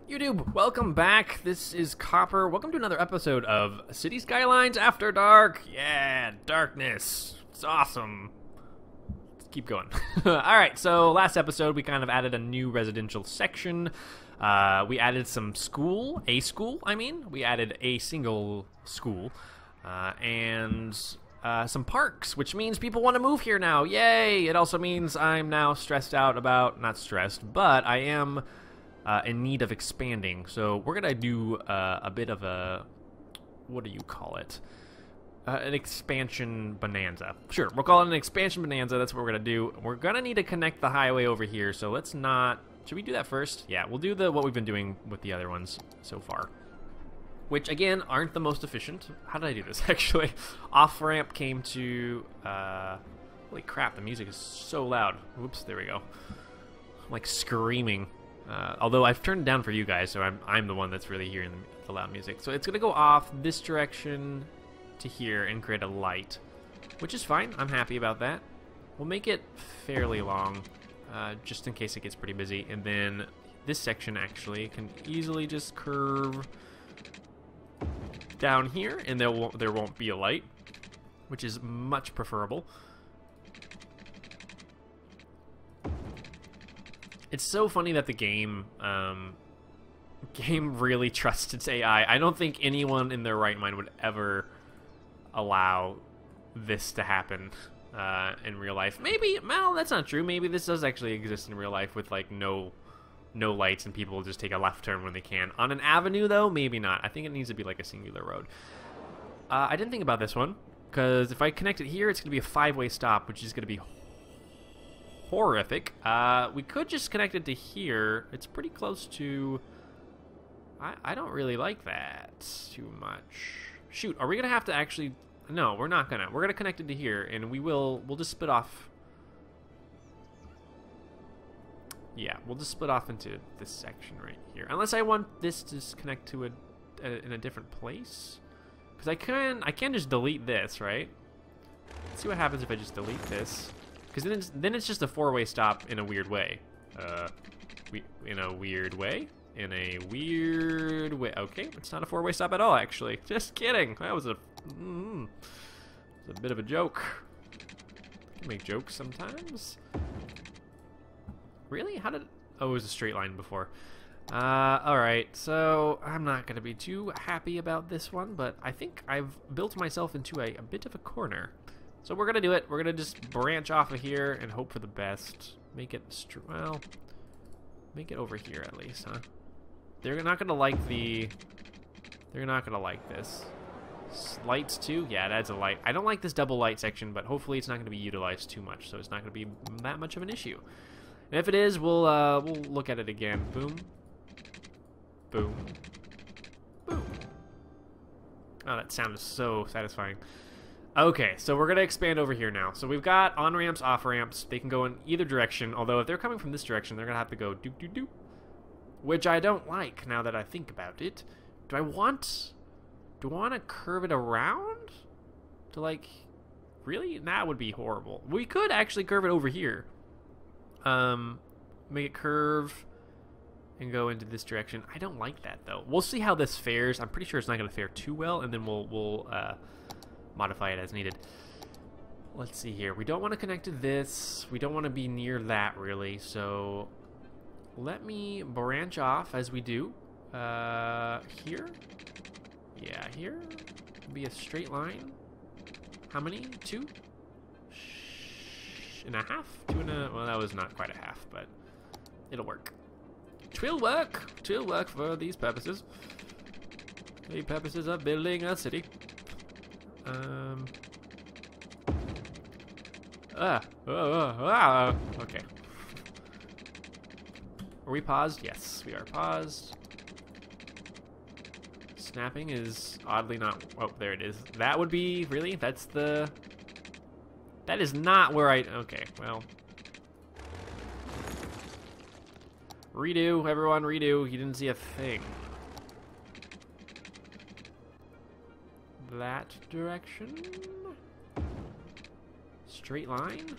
YouTube, welcome back. This is Copper. Welcome to another episode of City Skylines After Dark. Yeah, darkness. It's awesome. Let's keep going. Alright, so last episode we kind of added a new residential section. We added some school. We added a single school. And some parks, which means people want to move here now. Yay! It also means I'm now stressed out about, not stressed, but I am in need of expanding. So we're going to do a bit of a, what do you call it? An expansion bonanza. Sure, we'll call it an expansion bonanza. That's what we're going to do. We're going to need to connect the highway over here, so let's not... Should we do that first? Yeah, we'll do what we've been doing with the other ones so far. Which, again, aren't the most efficient. How did I do this, actually? Off-ramp came to... holy crap, the music is so loud. Oops, there we go. I'm, like, screaming. Although I've turned it down for you guys, so I'm the one that's really hearing the loud music. So it's going to go off this direction to here and create a light, which is fine. I'm happy about that. We'll make it fairly long, just in case it gets pretty busy. And then this section actually can easily just curve down here, and there won't be a light, which is much preferable. It's so funny that the game really trusts its AI. I don't think anyone in their right mind would ever allow this to happen in real life. Maybe, well, that's not true. Maybe this does actually exist in real life with like no lights and people just take a left turn when they can. On an avenue, though, maybe not. I think it needs to be like a singular road. I didn't think about this one, because if I connect it here, it's going to be a 5-way stop, which is going to be horrific. We could just connect it to here. It's pretty close to... I don't really like that too much. Shoot, are we gonna have to actually... No, we're not gonna. We're gonna connect it to here, and we'll just split off. Yeah, we'll just split off into this section right here. Unless I want this to just connect to in a different place. Because I can just delete this, right? Let's see what happens if I just delete this. Because then it's just a 4-way stop in a weird way. In a weird way? In a weird way. Okay, it's not a 4-way stop at all, actually. Just kidding. That was a bit of a joke. I can make jokes sometimes. Really? How did... Oh, it was a straight line before. Alright, so I'm not going to be too happy about this one, but I think I've built myself into a bit of a corner. So we're going to do it. We're going to just branch off of here and hope for the best. Make it, well, make it over here at least, huh? They're not going to like they're not going to like this. Lights too? Yeah, it adds a light. I don't like this double light section, but hopefully it's not going to be utilized too much, so it's not going to be that much of an issue. And if it is, we'll look at it again. Boom. Boom. Boom. Oh, that sound is so satisfying. Okay, so we're going to expand over here now. So we've got on-ramps, off-ramps. They can go in either direction, although if they're coming from this direction, they're going to have to go doop-doop-doop, which I don't like now that I think about it. Do I want to curve it around? To, like, really? That would be horrible. We could actually curve it over here. Make it curve and go into this direction. I don't like that, though. We'll see how this fares. I'm pretty sure it's not going to fare too well, and then we'll modify it as needed. Let's see here. We don't want to connect to this. We don't want to be near that, really. So let me branch off as we do. Here? Yeah, here. Be a straight line. How many? 2? And a half? 2 and a... Well, that was not quite a half, but it'll work. Twill work. Twill work for these purposes. The purposes of building a city. Okay. Are we paused? Yes, we are paused. Snapping is oddly not... Oh, there it is. That would be... Really? That's the... That is not where I... Okay, well... Redo, everyone, redo. You didn't see a thing. That direction? Straight line?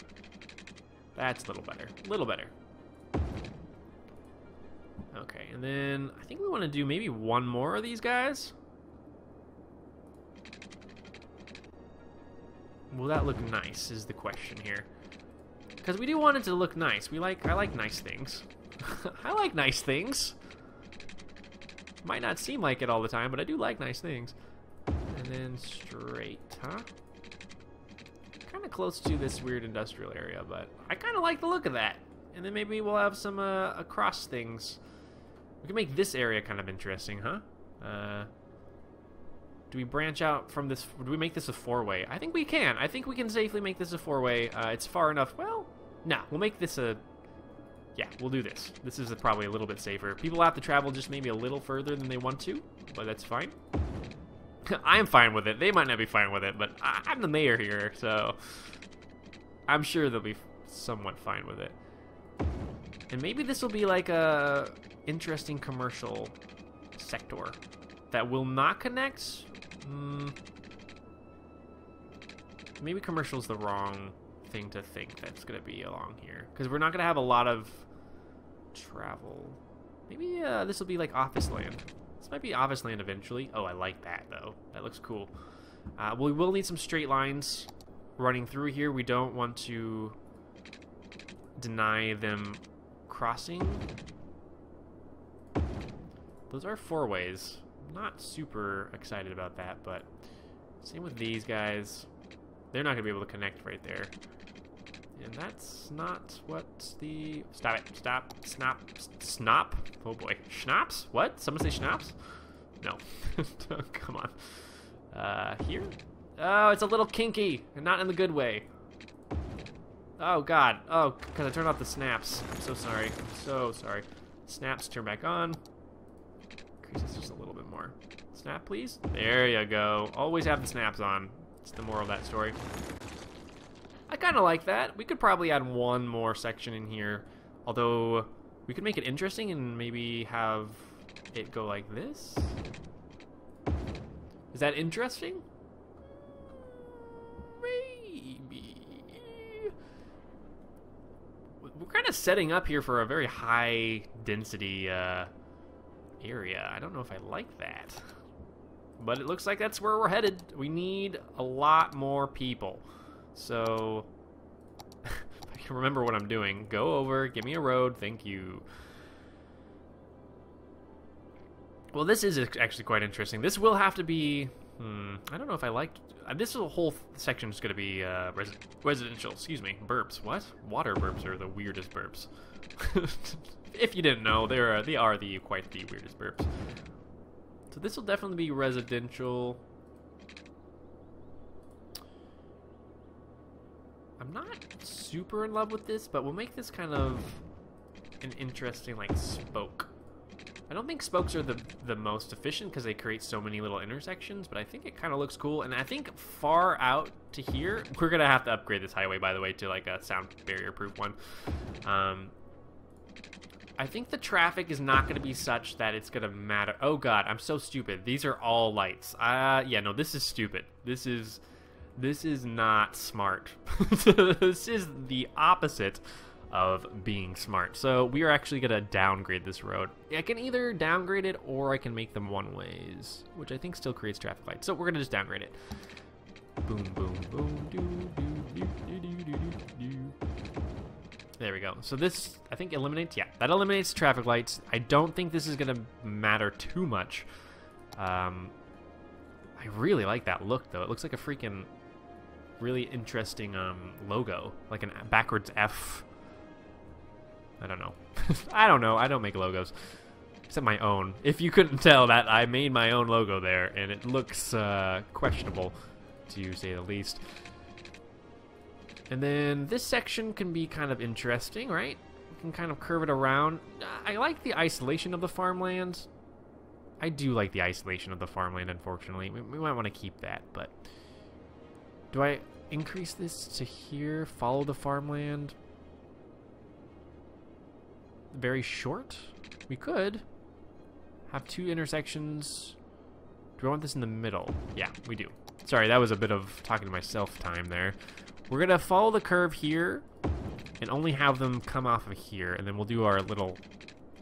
That's a little better. A little better. Okay, and then I think we want to do maybe one more of these guys. Will that look nice is the question here. Because we do want it to look nice. I like nice things. I like nice things. Might not seem like it all the time, but I do like nice things. And then straight, huh? Kind of close to this weird industrial area, but I kind of like the look of that. And then maybe we'll have some across things. We can make this area kind of interesting, huh? Do we branch out from this? Do we make this a four-way? I think we can. I think we can safely make this a four-way. It's far enough. Well, no, we'll make this a... Yeah, we'll do this. This is probably a little bit safer. People have to travel just maybe a little further than they want to, but that's fine. I'm fine with it. They might not be fine with it, but I'm the mayor here, so I'm sure they'll be somewhat fine with it. And maybe this will be like a interesting commercial sector that will not connect. Maybe commercial is the wrong thing to think that's going to be along here, because we're not going to have a lot of travel. Maybe this will be like office land. This might be office land eventually. Oh, I like that though. That looks cool. We will need some straight lines running through here. We don't want to deny them crossing. Those are four ways. Not super excited about that, but same with these guys. They're not going to be able to connect right there. And that's not what the... Stop it. Stop. Snop. Snop? Oh boy. Schnapps? What? Someone say schnapps? No. Come on. Here? Oh, it's a little kinky, and not in the good way. Oh, God. Oh, because I turned off the snaps. I'm so sorry. I'm so sorry. Snaps, turn back on. Increase this just a little bit more. Snap, please. There you go. Always have the snaps on. It's the moral of that story. I kind of like that. We could probably add one more section in here. Although, we could make it interesting and maybe have it go like this. Is that interesting? Maybe. We're kind of setting up here for a very high density area. I don't know if I like that. But it looks like that's where we're headed. We need a lot more people. So, if I can remember what I'm doing, go over, give me a road, thank you. Well, this is actually quite interesting. This will have to be, I don't know if I liked, this whole section is going to be residential, excuse me, burps. What? Water burps are the weirdest burps. If you didn't know, they are quite the weirdest burps. So this will definitely be residential. I'm not super in love with this, but we'll make this kind of an interesting, like, spoke. I don't think spokes are the most efficient because they create so many little intersections, but I think it kind of looks cool. And I think far out to here, we're going to have to upgrade this highway, by the way, to, like, a sound barrier-proof one. I think the traffic is not going to be such that it's going to matter. Oh, God, I'm so stupid. These are all lights. Yeah, no, this is stupid. This is not smart. This is the opposite of being smart. So we are actually going to downgrade this road. I can either downgrade it or I can make them one-ways, which I think still creates traffic lights. So we're going to just downgrade it. Boom, boom, boom, doo, doo, doo, doo, doo, doo, doo. There we go. So this, I think, eliminates... Yeah, that eliminates traffic lights. I don't think this is going to matter too much. I really like that look, though. It looks like a freaking really interesting logo. Like a backwards F. I don't know. I don't know. I don't make logos. Except my own. If you couldn't tell that, I made my own logo there, and it looks questionable, to say the least. And then this section can be kind of interesting, right? We can kind of curve it around. I like the isolation of the farmland. I do like the isolation of the farmland, unfortunately. We might want to keep that, but... Do I increase this to here? Follow the farmland? Very short? We could have two intersections. Do I want this in the middle? Yeah, we do. Sorry, that was a bit of talking to myself time there. We're going to follow the curve here and only have them come off of here, and then we'll do our little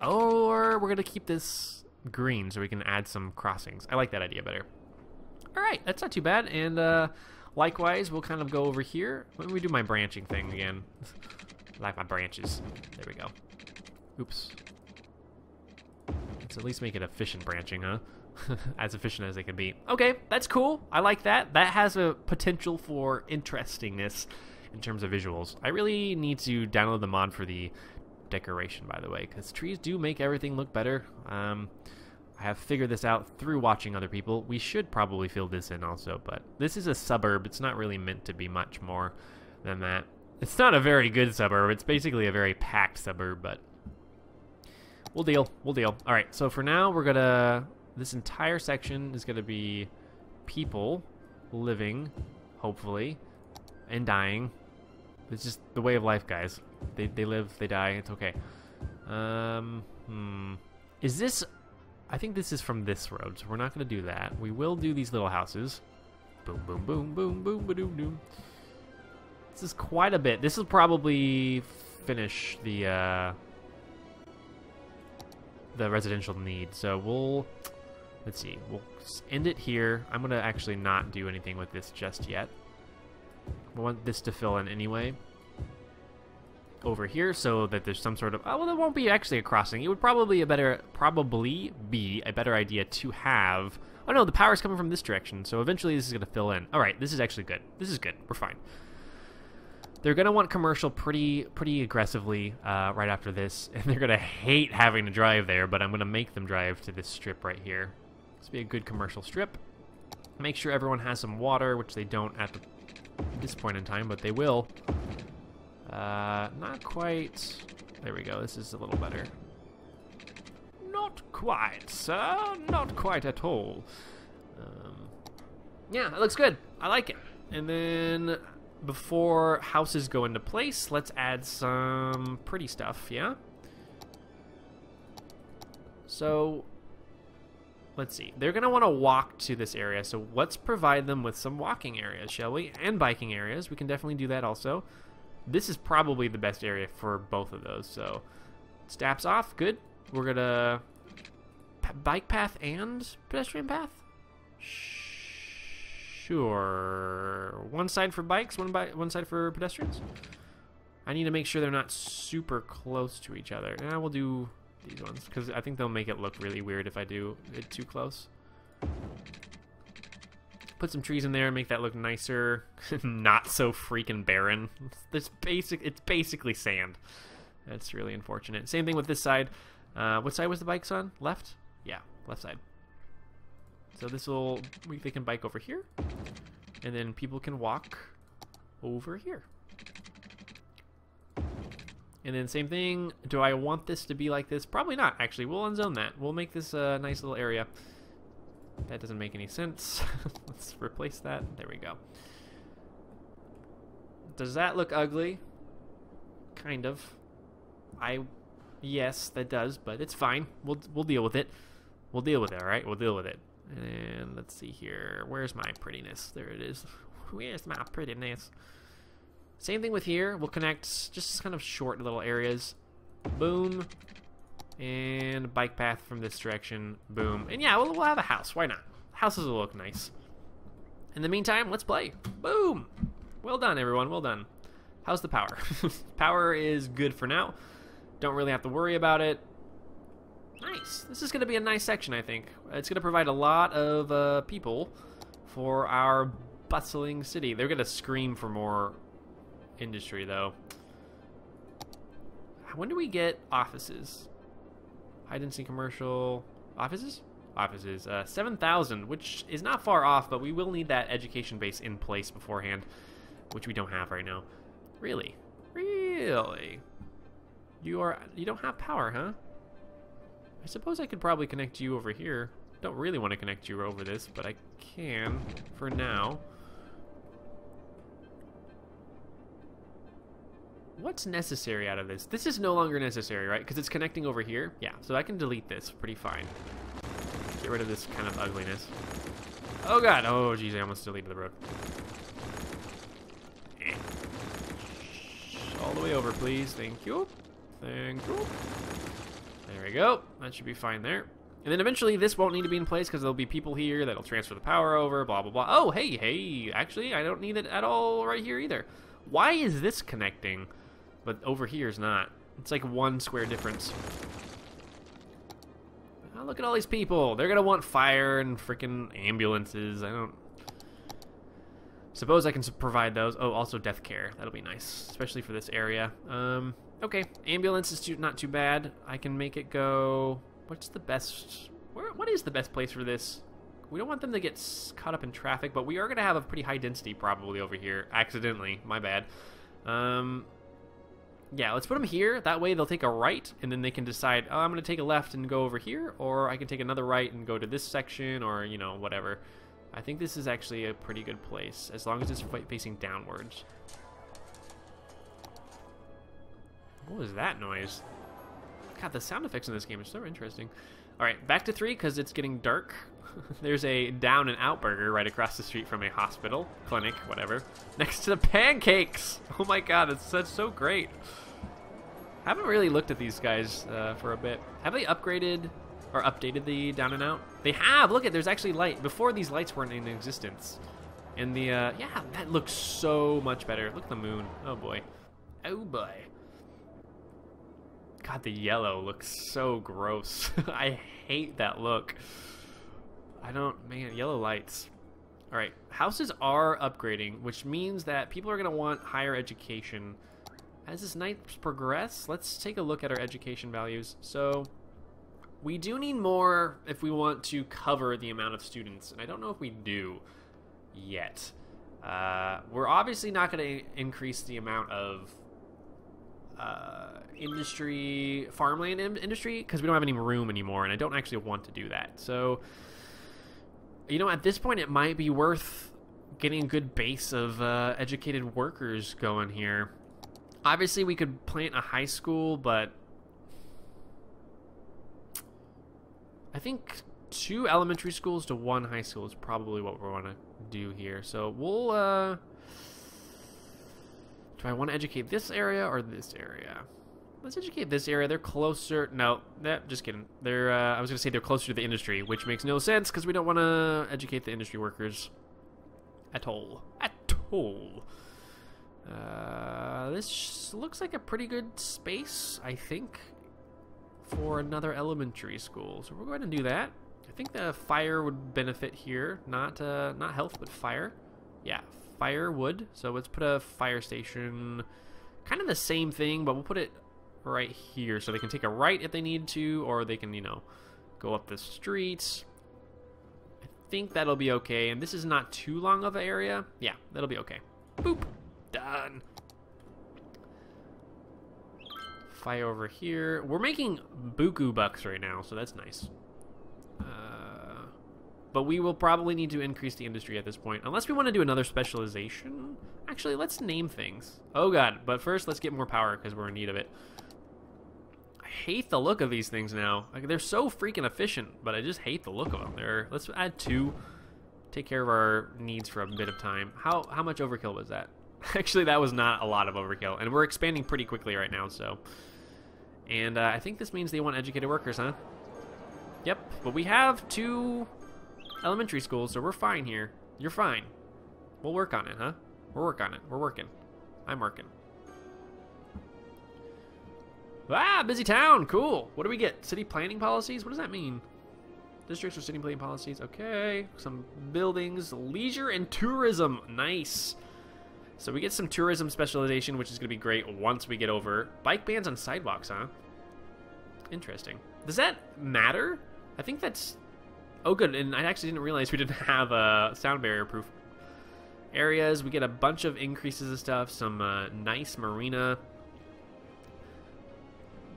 Or we're going to keep this green so we can add some crossings. I like that idea better. All right, that's not too bad. And likewise, we'll kind of go over here. Let me do my branching thing again. I like my branches. There we go. Oops. Let's at least make it efficient branching, huh? As efficient as they can be. Okay, that's cool. I like that. That has a potential for interestingness in terms of visuals. I really need to download the mod for the decoration, by the way, because trees do make everything look better. I have figured this out through watching other people. We should probably fill this in also, but this is a suburb. It's not really meant to be much more than that. It's not a very good suburb. It's basically a very packed suburb, but we'll deal. We'll deal. All right, so for now, we're gonna... This entire section is gonna be people living, hopefully, and dying. It's just the way of life, guys. They live, they die, it's okay. Is this... I think this is from this road, so we're not going to do that. We will do these little houses. Boom, boom, boom, boom, boom, ba-doom, doom. This is quite a bit. This will probably finish the residential need. So we'll... Let's see. We'll end it here. I'm going to actually not do anything with this just yet. I want this to fill in anyway. Over here, so that there's some sort of... Oh, well, there won't be actually a crossing. It would probably be a better idea to have... Oh, no, the power's coming from this direction, so eventually this is going to fill in. All right, this is actually good. This is good. We're fine. They're going to want commercial pretty aggressively right after this, and they're going to hate having to drive there, but I'm going to make them drive to this strip right here. This will be a good commercial strip. Make sure everyone has some water, which they don't at this point in time, but they will. Not quite. There we go. This is a little better. Not quite, sir. Not quite at all. Yeah, it looks good. I like it. And then before houses go into place, let's add some pretty stuff, yeah? So, let's see. They're going to want to walk to this area, so let's provide them with some walking areas, shall we? And biking areas. We can definitely do that also. This is probably the best area for both of those, so steps off, good. We're gonna bike path and pedestrian path? Sure. One side for bikes, one side for pedestrians? I need to make sure they're not super close to each other. And we'll do these ones, because I think they'll make it look really weird if I do it too close. Put some trees in there and make that look nicer. Not so freaking barren. It's basically sand. That's really unfortunate. Same thing with this side. What side was the bikes on? Left? Yeah, left side. So this will... They can bike over here. And then people can walk over here. And then same thing. Do I want this to be like this? Probably not, actually. We'll unzone that. We'll make this a nice little area. That doesn't make any sense. Let's replace that. There we go. Does that look ugly? Kind of. Yes, that does, but it's fine. We'll deal with it. We'll deal with it, all right? We'll deal with it. And let's see here. Where's my prettiness? There it is. Where's my prettiness? Same thing with here. We'll connect just kind of short little areas. Boom. And bike path from this direction. Boom. And yeah, we'll have a house. Why not? Houses will look nice. In the meantime, let's play. Boom. Well done, everyone. Well done. How's the power? Power is good for now. Don't really have to worry about it. Nice. This is going to be a nice section, I think. It's going to provide a lot of people for our bustling city. They're going to scream for more industry, though. When do we get offices? High density commercial offices? Offices. 7,000, which is not far off, but we will need that education base in place beforehand, which we don't have right now. Really? Really? You don't have power, huh? I suppose I could probably connect you over here. Don't really want to connect you over this, but I can for now. What's necessary out of this? This is no longer necessary, right? Because it's connecting over here. Yeah, so I can delete this pretty fine. Get rid of this kind of ugliness. Oh god, oh geez, I almost deleted the road. All the way over, please. Thank you. Thank you. There we go. That should be fine there. And then eventually this won't need to be in place because there'll be people here that'll transfer the power over, blah, blah, blah. Oh, hey. Actually, I don't need it at all right here either. Why is this connecting, but over here is not? It's like 1 square difference. Oh, look at all these people. They're going to want fire and freaking ambulances. I don't... Suppose I can provide those. Oh, also death care. That'll be nice, especially for this area. Okay, ambulance is not too bad. I can make it go... What's the best... What is the best place for this? We don't want them to get caught up in traffic, but we are going to have a pretty high density probably over here. Accidentally. My bad. Yeah, let's put them here. That way they'll take a right, and then they can decide, oh, I'm going to take a left and go over here, or I can take another right and go to this section, or, you know, whatever. I think this is actually a pretty good place, as long as it's facing downwards. What was that noise? God, the sound effects in this game are so interesting. All right, back to 3 because it's getting dark. There's a down and out burger right across the street from a hospital, clinic, whatever. Next to the pancakes. Oh my God, that's so great. I haven't really looked at these guys for a bit. Have they upgraded or updated the down and out? They have. Look at, there's actually light. Before these lights weren't in existence. And the yeah, that looks so much better. Look at the moon. Oh boy. Oh boy. God, the yellow looks so gross. I hate that look. Man, yellow lights. All right, houses are upgrading, which means that people are going to want higher education. As this night progresses, let's take a look at our education values. So we do need more if we want to cover the amount of students, and I don't know if we do yet. We're obviously not going to increase the amount of industry, farmland industry, because we don't have any room anymore, and I don't actually want to do that. So, you know, at this point, it might be worth getting a good base of educated workers going here. Obviously, we could plant a high school, but I think 2 elementary schools to 1 high school is probably what we want to do here. So we'll do I want to educate this area or this area? Let's educate this area. They're closer. No, just kidding. They're. I was going to say they're closer to the industry, which makes no sense because we don't want to educate the industry workers at all. At all. This looks like a pretty good space, I think, for another elementary school. So we're going to do that. I think the fire would benefit here. Not health, but fire. Yeah. Fire wood. So let's put a fire station, kind of the same thing, but we'll put it right here so they can take a right if they need to, or they can, you know, go up the streets. I think that'll be okay, and this is not too long of an area. Yeah, that'll be okay. Boop. Done. Fire over here. We're making buku bucks right now, so that's nice. But we will probably need to increase the industry at this point. Unless we want to do another specialization. Actually, let's name things. Oh god, but first let's get more power because we're in need of it. I hate the look of these things now. Like, they're so freaking efficient, but I just hate the look of them. Let's add 2. Take care of our needs for a bit of time. How much overkill was that? Actually, that was not a lot of overkill. And we're expanding pretty quickly right now, so. And I think this means they want educated workers, huh? Yep, but we have 2... elementary schools, so we're fine here. You're fine. We'll work on it, huh? We'll work on it. We're working. I'm working. Ah, busy town. Cool. What do we get? City planning policies? What does that mean? Districts or city planning policies. Okay. Some buildings. Leisure and tourism. Nice. So we get some tourism specialization, which is going to be great once we get over. Bike bans on sidewalks, huh? Interesting. Does that matter? I think that's... Oh, good, and I actually didn't realize we didn't have sound barrier-proof areas. We get a bunch of increases of stuff, some nice marina.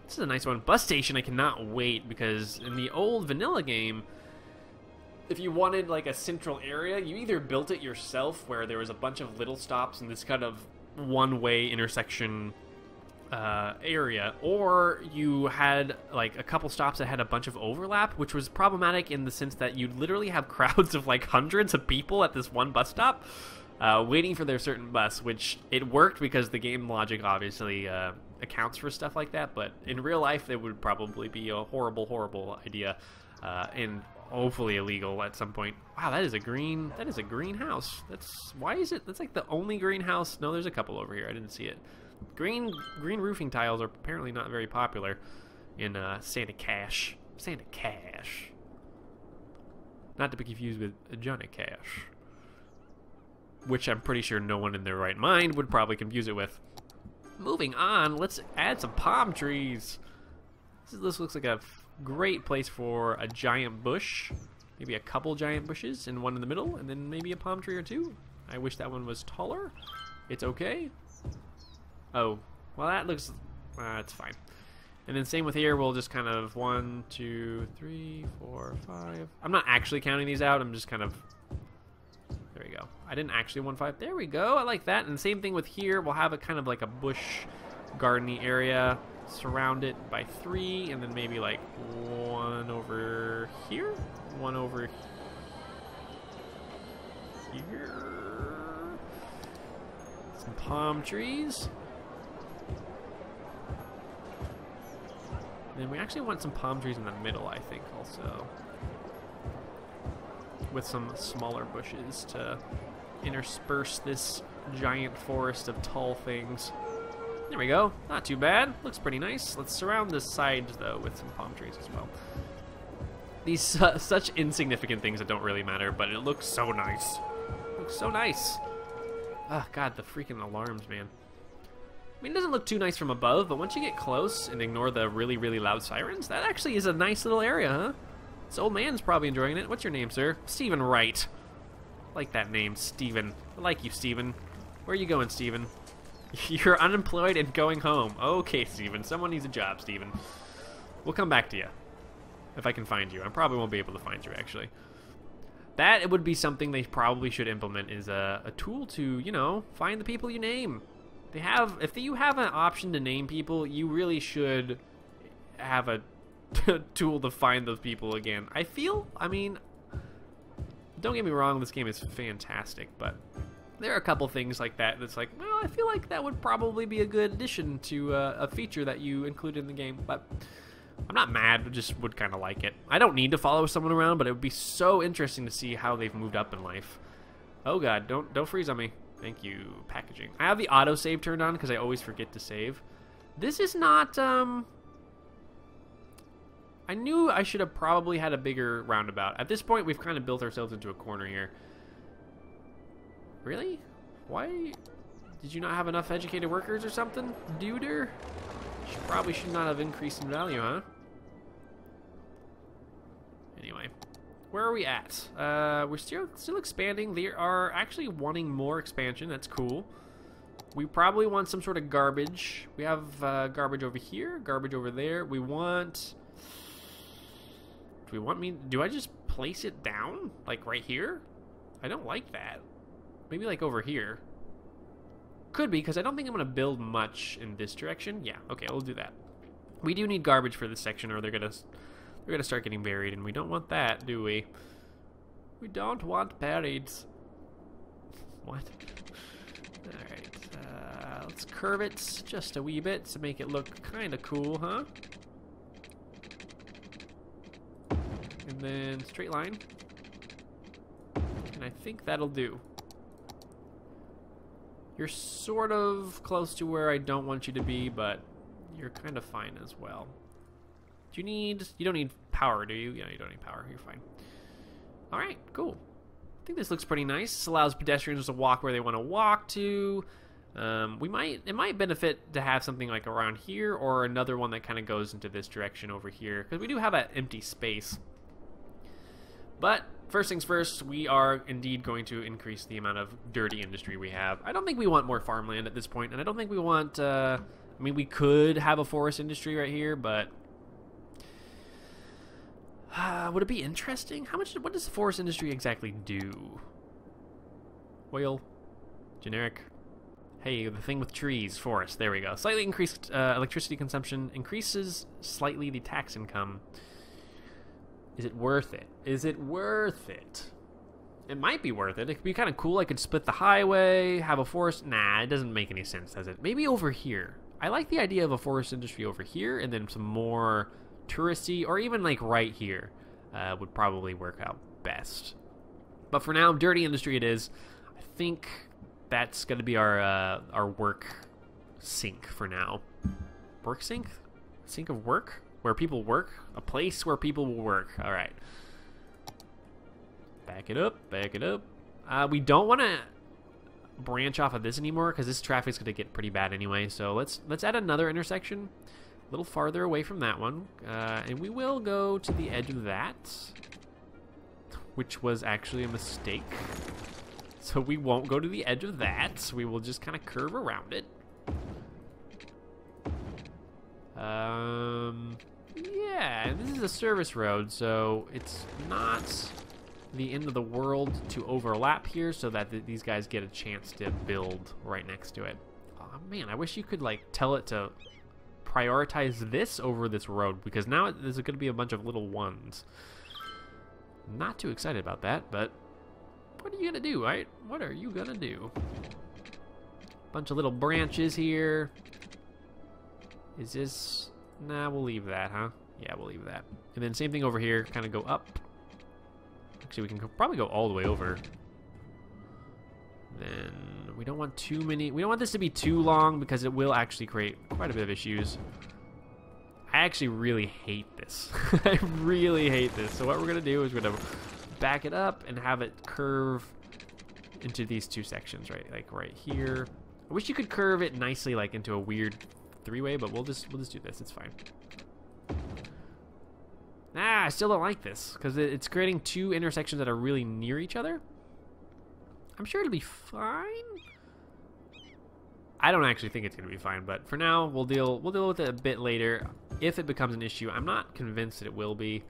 This is a nice one. Bus station, I cannot wait, because in the old vanilla game, if you wanted, like, a central area, you either built it yourself, where there was a bunch of little stops in this kind of one-way intersection area, or you had like a couple stops that had a bunch of overlap, which was problematic in the sense that you literally have crowds of like hundreds of people at this one bus stop waiting for their certain bus, which it worked because the game logic obviously accounts for stuff like that, but in real life, it would probably be a horrible, horrible idea, and hopefully illegal at some point. Wow, that is a greenhouse. Why is it? That's like the only greenhouse. No, there's a couple over here. I didn't see it. Green roofing tiles are apparently not very popular in Santa Cash. Santa Cash. Not to be confused with Johnny Cash, which I'm pretty sure no one in their right mind would probably confuse it with. Moving on, let's add some palm trees. This looks like a great place for a giant bush. Maybe a couple giant bushes and one in the middle, and then maybe a palm tree or two. I wish that one was taller. It's okay. Oh, well, that looks... it's fine. And then same with here, we'll just kind of 1, 2, 3, 4, 5. I'm not actually counting these out, I'm just kind of... There we go. I didn't actually 1, 5. There we go, I like that. And the same thing with here, we'll have a kind of like a bush gardeny area. Surround it by 3, and then maybe like 1 over here, 1 over here. Some palm trees. And then we actually want some palm trees in the middle, I think, also. With some smaller bushes to intersperse this giant forest of tall things. There we go. Not too bad. Looks pretty nice. Let's surround the sides, though, with some palm trees as well. These such insignificant things that don't really matter, but it looks so nice. Looks so nice. Oh, God, the freaking alarms, man. I mean, it doesn't look too nice from above, but once you get close and ignore the really, really loud sirens, that actually is a nice little area, huh? This old man's probably enjoying it. What's your name, sir? Stephen Wright. I like that name, Stephen. I like you, Stephen. Where are you going, Stephen? You're unemployed and going home. Okay, Stephen. Someone needs a job, Stephen. We'll come back to you. If I can find you. I probably won't be able to find you, actually. That it would be something they probably should implement, is a tool to, you know, find the people you name. If you have an option to name people, you really should have a tool to find those people again. I mean, don't get me wrong, this game is fantastic, but there are a couple things like that that's like, well, I feel like that would probably be a good addition to a feature that you included in the game, but I'm not mad, I just would kind of like it. I don't need to follow someone around, but it would be so interesting to see how they've moved up in life. Oh god, don't freeze on me. Thank you, packaging. I have the autosave turned on because I always forget to save. This is not, I knew I should have probably had a bigger roundabout. At this point, we've kind of built ourselves into a corner here. Really? Why? Did you not have enough educated workers or something, duder? Probably should not have increased in value, huh? Anyway. Where are we at? We're still expanding. They are actually wanting more expansion. That's cool. We probably want some sort of garbage. We have garbage over here, garbage over there. We want... Do I just place it down? Like right here? I don't like that. Maybe like over here. Could be, because I don't think I'm going to build much in this direction. Yeah, okay, we'll do that. We do need garbage for this section, or they're gonna start getting buried, and we don't want that, do we? We don't want buried. What? Alright, let's curve it just a wee bit to make it look kind of cool, huh? And then straight line. And I think that'll do. You're sort of close to where I don't want you to be, but you're kind of fine as well. You don't need power, do you? Yeah, you don't need power. You're fine. All right, cool. I think this looks pretty nice. This allows pedestrians to walk where they want to walk to. It might benefit to have something like around here, or another one that kind of goes into this direction over here, because we do have an empty space. But first things first, we are indeed going to increase the amount of dirty industry we have. I don't think we want more farmland at this point, and I don't think we want... I mean, we could have a forest industry right here, but... would it be interesting? What does the forest industry exactly do? Oil? Generic? Hey, the thing with trees, forest, there we go. Slightly increased electricity consumption increases slightly the tax income. Is it worth it? Is it worth it? It might be worth it. It could be kind of cool. I could split the highway, have a forest. Nah, it doesn't make any sense, does it? Maybe over here. I like the idea of a forest industry over here, and then some more touristy, or even like right here, would probably work out best. But for now, dirty industry it is. I think that's going to be our work sink for now. Work sink? Sink of work? Where people work? A place where people will work. All right. Back it up. Back it up. We don't want to branch off of this anymore because this traffic's going to get pretty bad anyway. So let's add another intersection a little farther away from that one. And we will go to the edge of that, which was actually a mistake. So we won't go to the edge of that. We will just kind of curve around it. Yeah, this is a service road, so it's not the end of the world to overlap here so that these guys get a chance to build right next to it. Oh man, I wish you could like tell it to prioritize this over this road, because now there's going to be a bunch of little ones. Not too excited about that, but what are you gonna do, right? What are you gonna do? Bunch of little branches here. Is this... Nah, we'll leave that, huh? Yeah, we'll leave that. And then same thing over here, kind of go up. Actually, we can probably go all the way over. Then we don't want too many... We don't want this to be too long because it will actually create quite a bit of issues. I actually really hate this. I really hate this. So what we're going to do is we're going to back it up and have it curve into these two sections, right? Like right here. I wish you could curve it nicely like into a weird three-way, but we'll just do this. It's fine. I still don't like this because it's creating two intersections that are really near each other. I'm sure it'll be fine. I don't actually think it's going to be fine, but for now, we'll deal with it a bit later. If it becomes an issue, I'm not convinced that it will be.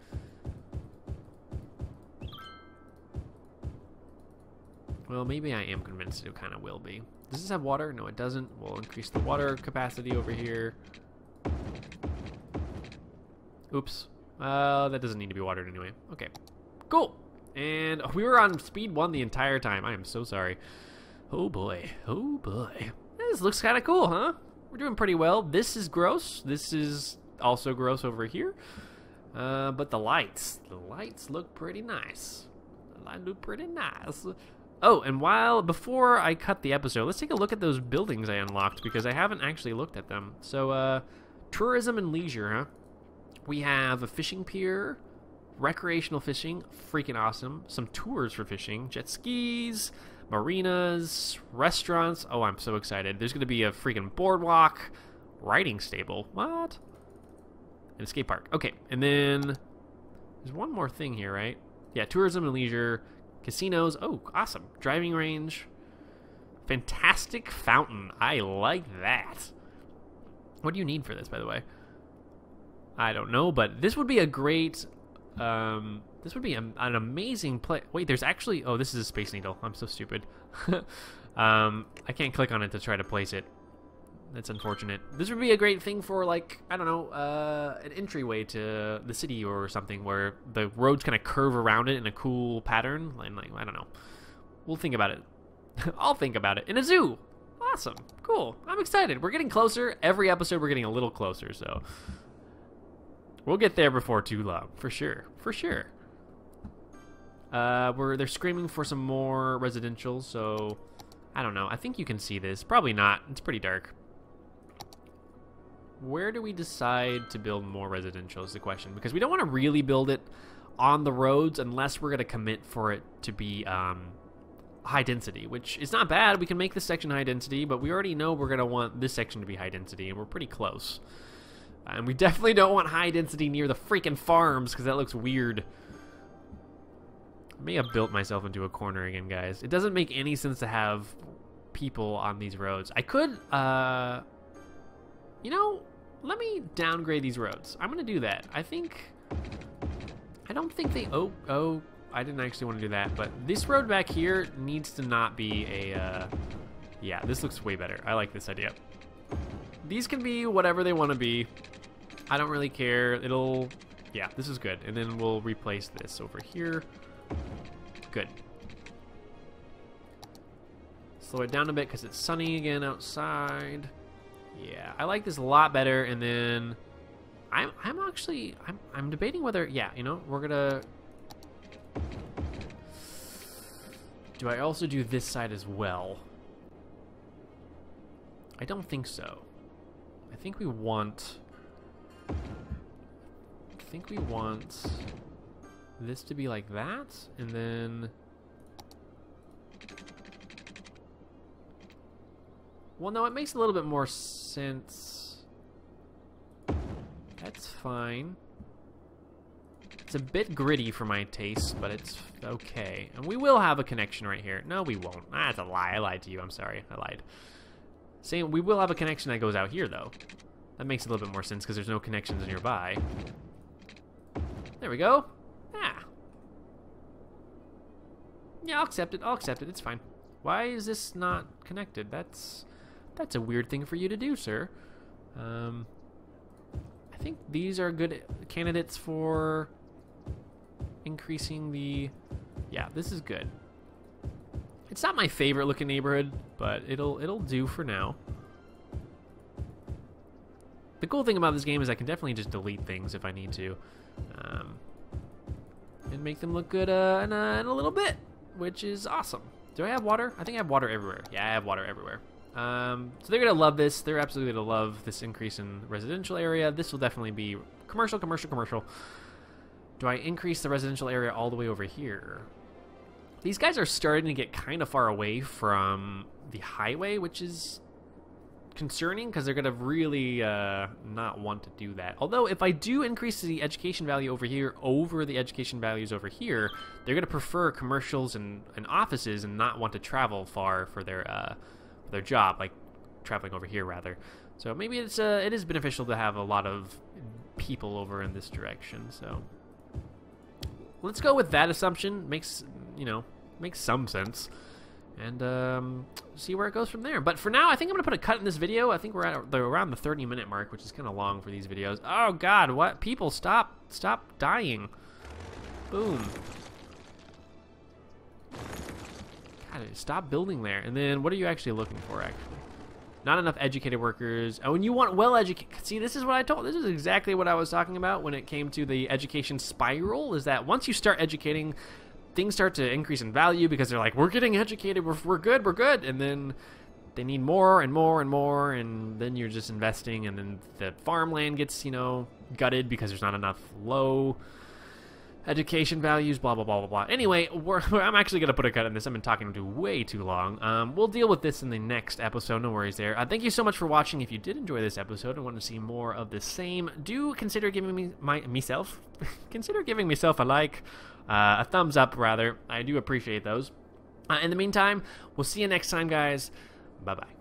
Well, maybe I am convinced it kind of will be. Does this have water? No, it doesn't. We'll increase the water capacity over here. Oops. That doesn't need to be watered anyway. Okay. Cool. And we were on speed 1 the entire time. I am so sorry. Oh boy. Oh boy. This looks kind of cool, huh? We're doing pretty well. This is gross. This is also gross over here. But the lights look pretty nice. The lights look pretty nice. Oh, and before I cut the episode, let's take a look at those buildings I unlocked because I haven't actually looked at them. So, tourism and leisure, huh? We have a fishing pier, recreational fishing, freaking awesome. Some tours for fishing, jet skis, marinas, restaurants. Oh, I'm so excited. There's going to be a freaking boardwalk, riding stable. What? And a skate park. Okay, and then there's one more thing here, right? Yeah, tourism and leisure, casinos. Oh, awesome. Driving range. Fantastic fountain. I like that. What do you need for this, by the way? I don't know, but this would be a great... this would be an amazing play. Wait, there's actually... Oh, this is a Space Needle. I'm so stupid. I can't click on it to try to place it. That's unfortunate. This would be a great thing for, like, I don't know, an entryway to the city or something where the roads kind of curve around it in a cool pattern. Like, I don't know. We'll think about it. I'll think about it. In a zoo. Awesome. Cool. I'm excited. We're getting closer. Every episode we're getting a little closer, so... We'll get there before too long, for sure. For sure. They're screaming for some more residential, so... I don't know. I think you can see this. Probably not. It's pretty dark. Where do we decide to build more residential is the question. Because we don't want to really build it on the roads unless we're going to commit for it to be high density, which is not bad. We can make this section high density, but we already know we're going to want this section to be high density, and we're pretty close. And we definitely don't want high density near the freaking farms, because that looks weird. I may have built myself into a corner again, guys. It doesn't make any sense to have people on these roads. I could, you know, let me downgrade these roads. I'm going to do that. I don't think they... Oh, I didn't actually want to do that. But this road back here needs to not be a... Yeah, this looks way better. I like this idea. These can be whatever they want to be. I don't really care. It'll... Yeah, this is good. And then we'll replace this over here. Good. Slow it down a bit because it's sunny again outside. Yeah, I like this a lot better. And then I'm actually debating whether, yeah, you know, we're gonna. Do I also do this side as well? I don't think so. I think we want this to be like that, and then. Well, no, it makes a little bit more sense. That's fine. It's a bit gritty for my taste, but it's okay. And we will have a connection right here. No, we won't. That's a lie. I lied to you. I'm sorry. I lied. Saying we will have a connection that goes out here, though. That makes a little bit more sense because there's no connections nearby. There we go. Ah. Yeah, I'll accept it. I'll accept it. It's fine. Why is this not connected? That's a weird thing for you to do, sir. I think these are good candidates for increasing the... Yeah, this is good. It's not my favorite looking neighborhood, but it'll do for now. The cool thing about this game is I can definitely just delete things if I need to, and make them look good in a little bit, which is awesome. Do I have water? I think I have water everywhere. Yeah, I have water everywhere. So they're gonna love this. They're absolutely gonna love this increase in residential area. This will definitely be commercial, commercial, commercial. Do I increase the residential area all the way over here? These guys are starting to get kind of far away from the highway, which is concerning because they're going to really not want to do that. Although, if I do increase the education value over here over the education values over here, they're going to prefer commercials and offices and not want to travel far for their job, like traveling over here, rather. So maybe it is beneficial to have a lot of people over in this direction. So let's go with that assumption. Makes some sense, and see where it goes from there. But for now, I think I'm gonna put a cut in this video. I think we're at around the 30-minute mark, which is kind of long for these videos. Oh God, what? People, stop dying! Boom! God, stop building there. And then, what are you actually looking for? Actually, not enough educated workers. Oh, and you want well-educated. See, this is what I told. This is exactly what I was talking about when it came to the education spiral. Is that once you start educating, things start to increase in value because they're like, we're getting educated, we're good, and then they need more and more and more, and then you're just investing, and then the farmland gets, gutted because there's not enough low education values, blah, blah, blah, blah, blah. Anyway, I'm actually going to put a cut in this. I've been talking way too long. We'll deal with this in the next episode. No worries there. Thank you so much for watching. If you did enjoy this episode and want to see more of the same, do consider giving consider giving myself a like, a thumbs up, rather. I do appreciate those. In the meantime, we'll see you next time, guys. Bye-bye.